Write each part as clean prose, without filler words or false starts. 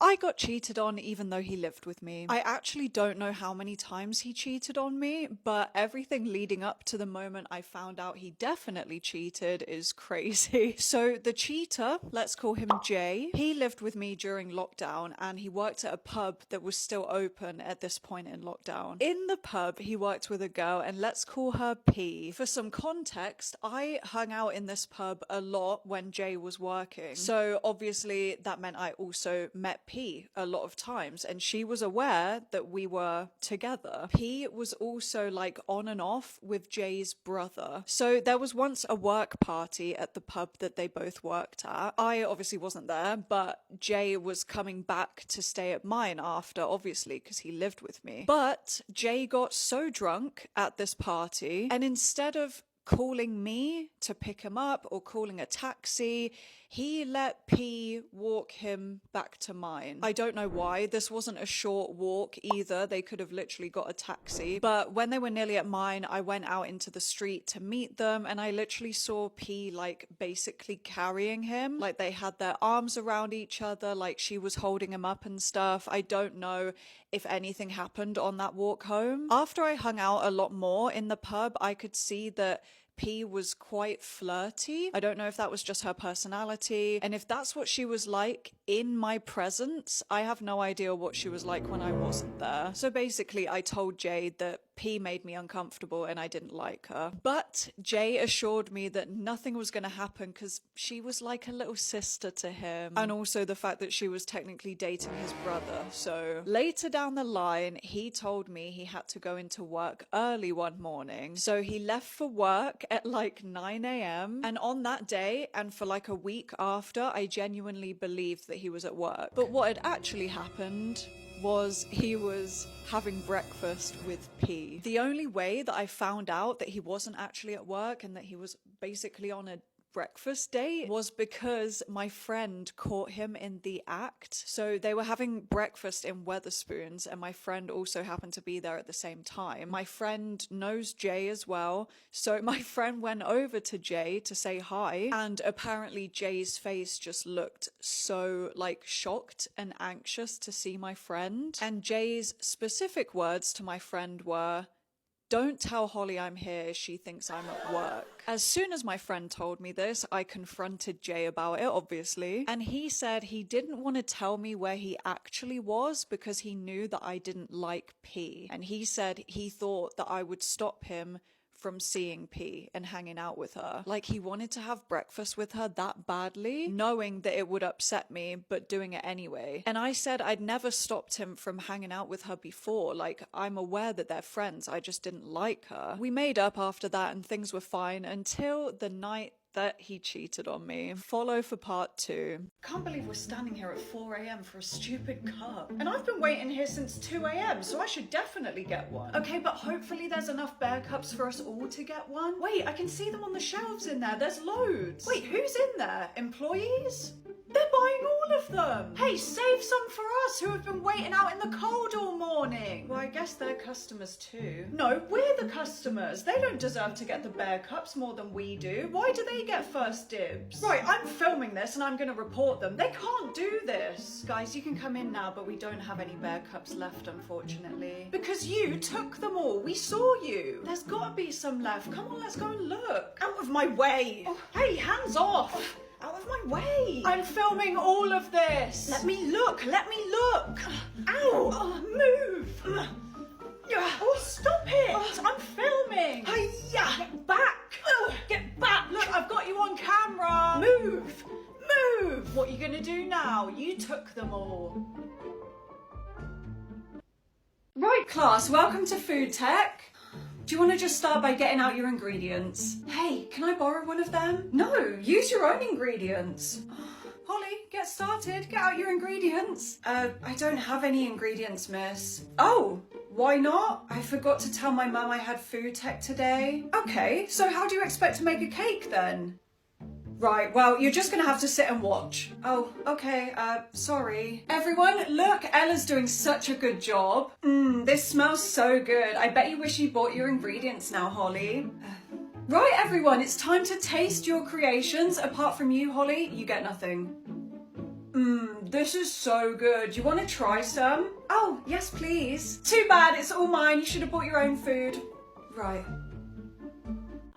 I got cheated on even though he lived with me. I actually don't know how many times he cheated on me, but everything leading up to the moment I found out he definitely cheated is crazy. So the cheater, let's call him Jay, he lived with me during lockdown and he worked at a pub that was still open at this point in lockdown. In the pub, he worked with a girl and let's call her P. For some context, I hung out in this pub a lot when Jay was working. So obviously that meant I also met P a lot of times and she was aware that we were together. P was also like on and off with Jay's brother. So there was once a work party at the pub that they both worked at. I obviously wasn't there, but Jay was coming back to stay at mine after, obviously, because he lived with me. But Jay got so drunk at this party, and instead of calling me to pick him up or calling a taxi, he let P walk him back to mine. I don't know why. This wasn't a short walk either. They could have literally got a taxi. But when they were nearly at mine, I went out into the street to meet them and I literally saw P like basically carrying him. Like they had their arms around each other, like she was holding him up and stuff. I don't know if anything happened on that walk home. After I hung out a lot more in the pub, I could see that P was quite flirty. I don't know if that was just her personality. And if that's what she was like in my presence, I have no idea what she was like when I wasn't there. So basically, I told Jay that P made me uncomfortable and I didn't like her. But Jay assured me that nothing was going to happen because she was like a little sister to him. And also the fact that she was technically dating his brother. So later down the line, he told me he had to go into work early one morning. So he left for work at like 9 a.m. And on that day, and for like a week after, I genuinely believed that he was at work. But what had actually happened was he was having breakfast with P. The only way that I found out that he wasn't actually at work and that he was basically on a breakfast date was because my friend caught him in the act. So they were having breakfast in Weatherspoons and my friend also happened to be there at the same time. My friend knows Jay as well, so my friend went over to Jay to say hi, and apparently Jay's face just looked so like shocked and anxious to see my friend. And Jay's specific words to my friend were, "Don't tell Holly I'm here, she thinks I'm at work." As soon as my friend told me this, I confronted Jay about it, obviously. And he said he didn't want to tell me where he actually was because he knew that I didn't like P. And he said he thought that I would stop him from seeing P and hanging out with her. Like he wanted to have breakfast with her that badly, knowing that it would upset me, but doing it anyway. And I said I'd never stopped him from hanging out with her before. Like, I'm aware that they're friends, I just didn't like her. We made up after that and things were fine until the night that he cheated on me. Follow for part 2. Can't believe we're standing here at 4 a.m. for a stupid cup. And I've been waiting here since 2 a.m, so I should definitely get one. Okay, but hopefully there's enough bear cups for us all to get one. Wait, I can see them on the shelves in there. There's loads. Wait, who's in there? Employees? They're buying all of them. Hey, save some for us who have been waiting out in the cold all morning. Well, I guess they're customers too. No, we're the customers. They don't deserve to get the bear cups more than we do. Why do they get first dibs? Right, I'm filming this and I'm gonna report them. They can't do this. Guys, you can come in now, but we don't have any bear cups left, unfortunately. Because you took them all. We saw you. There's gotta be some left. Come on, let's go and look. Out of my way. Oh, hey, hands off. Out of my way! I'm filming all of this! Let me look! Let me look! Ow! Move! Oh, stop it! I'm filming! Hiya! Get back! Get back! Look, I've got you on camera! Move! Move! What are you gonna do now? You took them all. Right, class, welcome to Food Tech. Do you want to just start by getting out your ingredients? Hey, can I borrow one of them? No, use your own ingredients. Holly, get started. Get out your ingredients. I don't have any ingredients, miss. Oh, why not? I forgot to tell my mum I had food tech today. Okay, so how do you expect to make a cake then? Right, well, you're just gonna have to sit and watch. Oh, okay, sorry. Everyone, look, Ella's doing such a good job. This smells so good. I bet you wish you bought your ingredients now, Holly. Right, everyone, it's time to taste your creations. Apart from you, Holly, you get nothing. This is so good. You want to try some? Oh, yes, please. Too bad, it's all mine. You should have bought your own food. Right.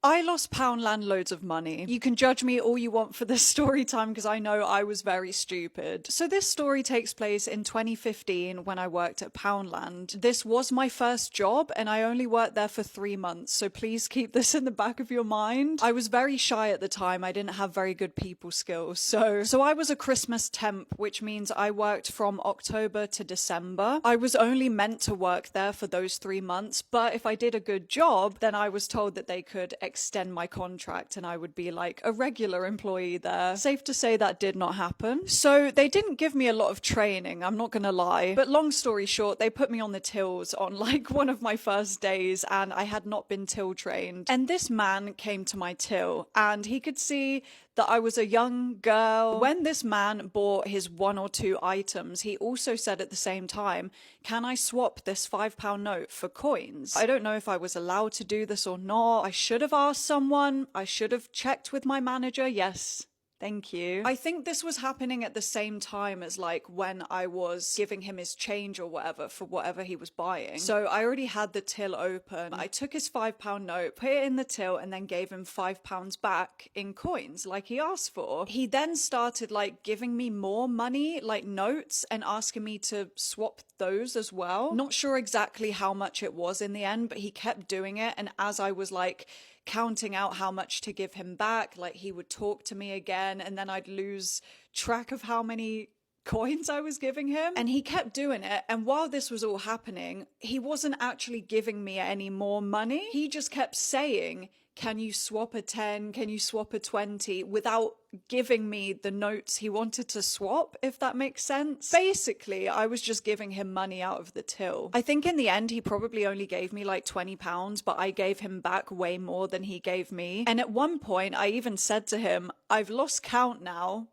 I lost Poundland loads of money. You can judge me all you want for this story time because I know I was very stupid. So this story takes place in 2015 when I worked at Poundland. This was my first job and I only worked there for 3 months, so please keep this in the back of your mind. I was very shy at the time. I didn't have very good people skills. So I was a Christmas temp, which means I worked from October to December. I was only meant to work there for those 3 months, but if I did a good job, then I was told that they could extend my contract and I would be like a regular employee there. Safe to say that did not happen. So they didn't give me a lot of training, I'm not gonna lie. But long story short, they put me on the tills on like one of my first days and I had not been till trained. And this man came to my till and he could see that I was a young girl. When this man bought his 1 or 2 items, he also said at the same time, can I swap this £5 note for coins? I don't know if I was allowed to do this or not. I should have asked someone. I should have checked with my manager. Yes. Thank you. I think this was happening at the same time as like when I was giving him his change or whatever for whatever he was buying. So I already had the till open. I took his £5 note, put it in the till and then gave him £5 back in coins like he asked for. He then started like giving me more money, like notes, and asking me to swap those as well. Not sure exactly how much it was in the end, but he kept doing it. And as I was like counting out how much to give him back, like he would talk to me again and then I'd lose track of how many coins I was giving him, and he kept doing it. And while this was all happening, he wasn't actually giving me any more money. He just kept saying, can you swap a 10? Can you swap a 20? Without giving me the notes he wanted to swap, if that makes sense. Basically, I was just giving him money out of the till. I think in the end, he probably only gave me like £20, but I gave him back way more than he gave me. And at one point, I even said to him, I've lost count now.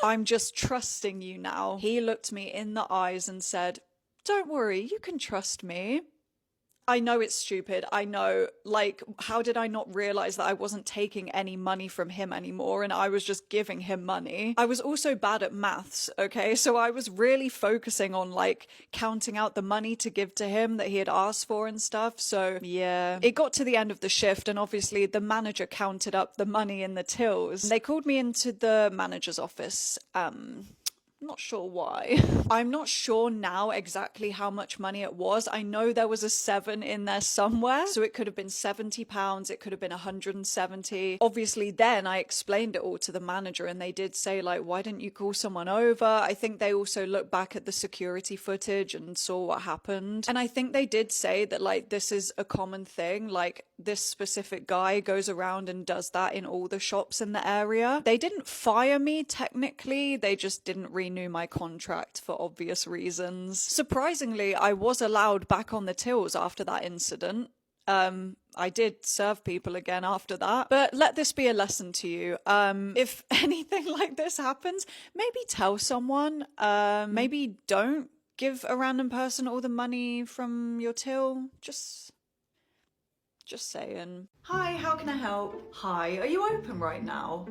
I'm just trusting you now. He looked me in the eyes and said, don't worry, you can trust me. I know it's stupid. I know, like, how did I not realize that I wasn't taking any money from him anymore and I was just giving him money? I was also bad at maths, okay? So I was really focusing on, like, counting out the money to give to him that he had asked for and stuff. So, yeah. It got to the end of the shift and obviously the manager counted up the money in the tills. They called me into the manager's office. Not sure why. I'm not sure now exactly how much money it was. I know there was a 7 in there somewhere. So it could have been £70. It could have been 170. Obviously then I explained it all to the manager and they did say like, why didn't you call someone over? I think they also looked back at the security footage and saw what happened. And I think they did say that like, this is a common thing. Like this specific guy goes around and does that in all the shops in the area. They didn't fire me technically. They just didn't renew my contract for obvious reasons. Surprisingly, I was allowed back on the tills after that incident. I did serve people again after that. But let this be a lesson to you. If anything like this happens, maybe tell someone. Maybe don't give a random person all the money from your till. Just saying. Hi, how can I help? Hi, are you open right now?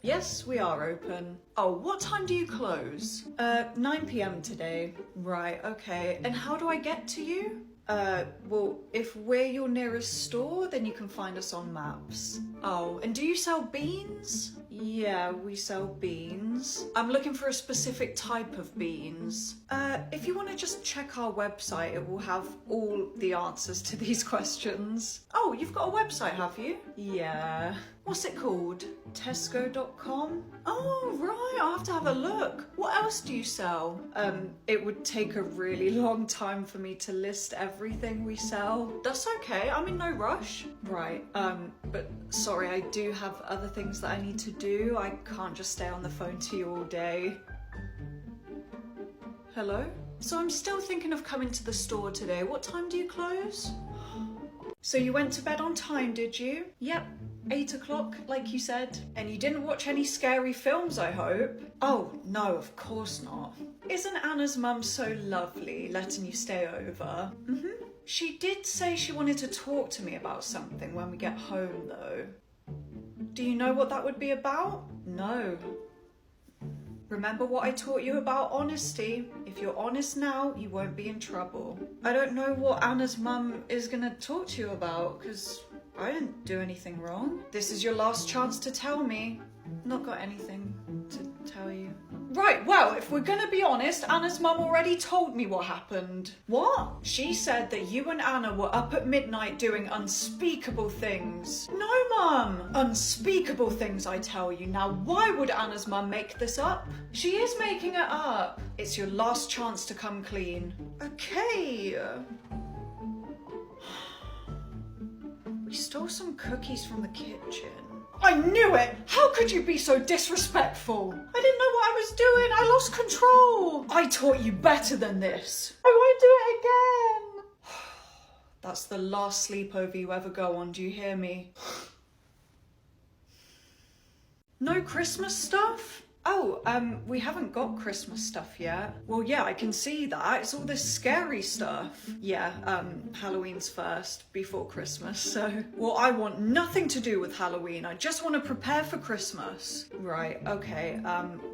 Yes, we are open. Oh, what time do you close? 9 p.m. today. Right, okay. And how do I get to you? Well, if we're your nearest store, then you can find us on maps. Oh, and do you sell beans? Yeah, we sell beans. I'm looking for a specific type of beans. If you want to just check our website, it will have all the answers to these questions. Oh, you've got a website, have you? Yeah. What's it called? Tesco.com? Oh, right, I'll have to have a look. What else do you sell? It would take a really long time for me to list everything we sell. That's okay, I'm in no rush. Right, but sorry, I do have other things that I need to do. I can't just stay on the phone to you all day. Hello? So I'm still thinking of coming to the store today. What time do you close? So you went to bed on time, did you? Yep. 8 o'clock, like you said. And you didn't watch any scary films, I hope? Oh, no, of course not. Isn't Anna's mum so lovely, letting you stay over? Mm-hmm. She did say she wanted to talk to me about something when we get home, though. Do you know what that would be about? No. Remember what I taught you about honesty? If you're honest now, you won't be in trouble. I don't know what Anna's mum is gonna talk to you about, because I didn't do anything wrong. This is your last chance to tell me. Not got anything to tell you. Right, well, if we're gonna be honest, Anna's mum already told me what happened. What? She said that you and Anna were up at midnight doing unspeakable things. No, Mum! Unspeakable things, I tell you. Now, why would Anna's mum make this up? She is making it up. It's your last chance to come clean. Okay. We stole some cookies from the kitchen. I knew it! How could you be so disrespectful? I didn't know what I was doing. I lost control. I taught you better than this. I won't do it again. That's the last sleepover you ever go on. Do you hear me? No Christmas stuff? Oh, we haven't got Christmas stuff yet. Well, yeah, I can see that. It's all this scary stuff. Yeah, Halloween's first, before Christmas, so... Well, I want nothing to do with Halloween. I just want to prepare for Christmas. Right, okay,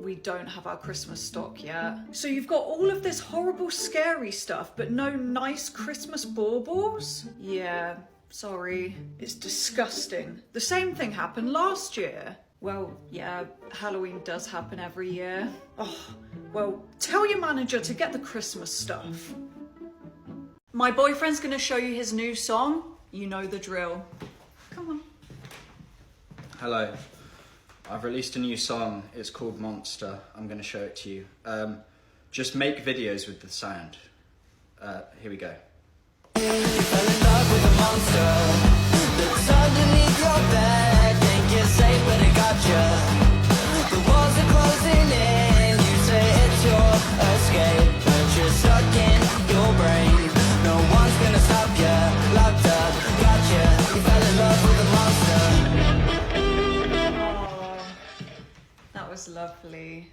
we don't have our Christmas stock yet. So you've got all of this horrible, scary stuff, but no nice Christmas baubles? Yeah, sorry. It's disgusting. The same thing happened last year. Well, yeah, Halloween does happen every year. Oh, well, tell your manager to get the Christmas stuff. My boyfriend's gonna show you his new song. You know the drill. Come on. Hello. I've released a new song. It's called Monster. I'm gonna show it to you. Just make videos with the sound. Here we go. You fell in love with a monster that's underneath your bed. Think you're safe, but it got you. The walls are closing in. You say it's your escape, but you're stuck in your brain. No one's gonna stop you. Locked up, got you. You fell in love with a monster. Oh, that was lovely.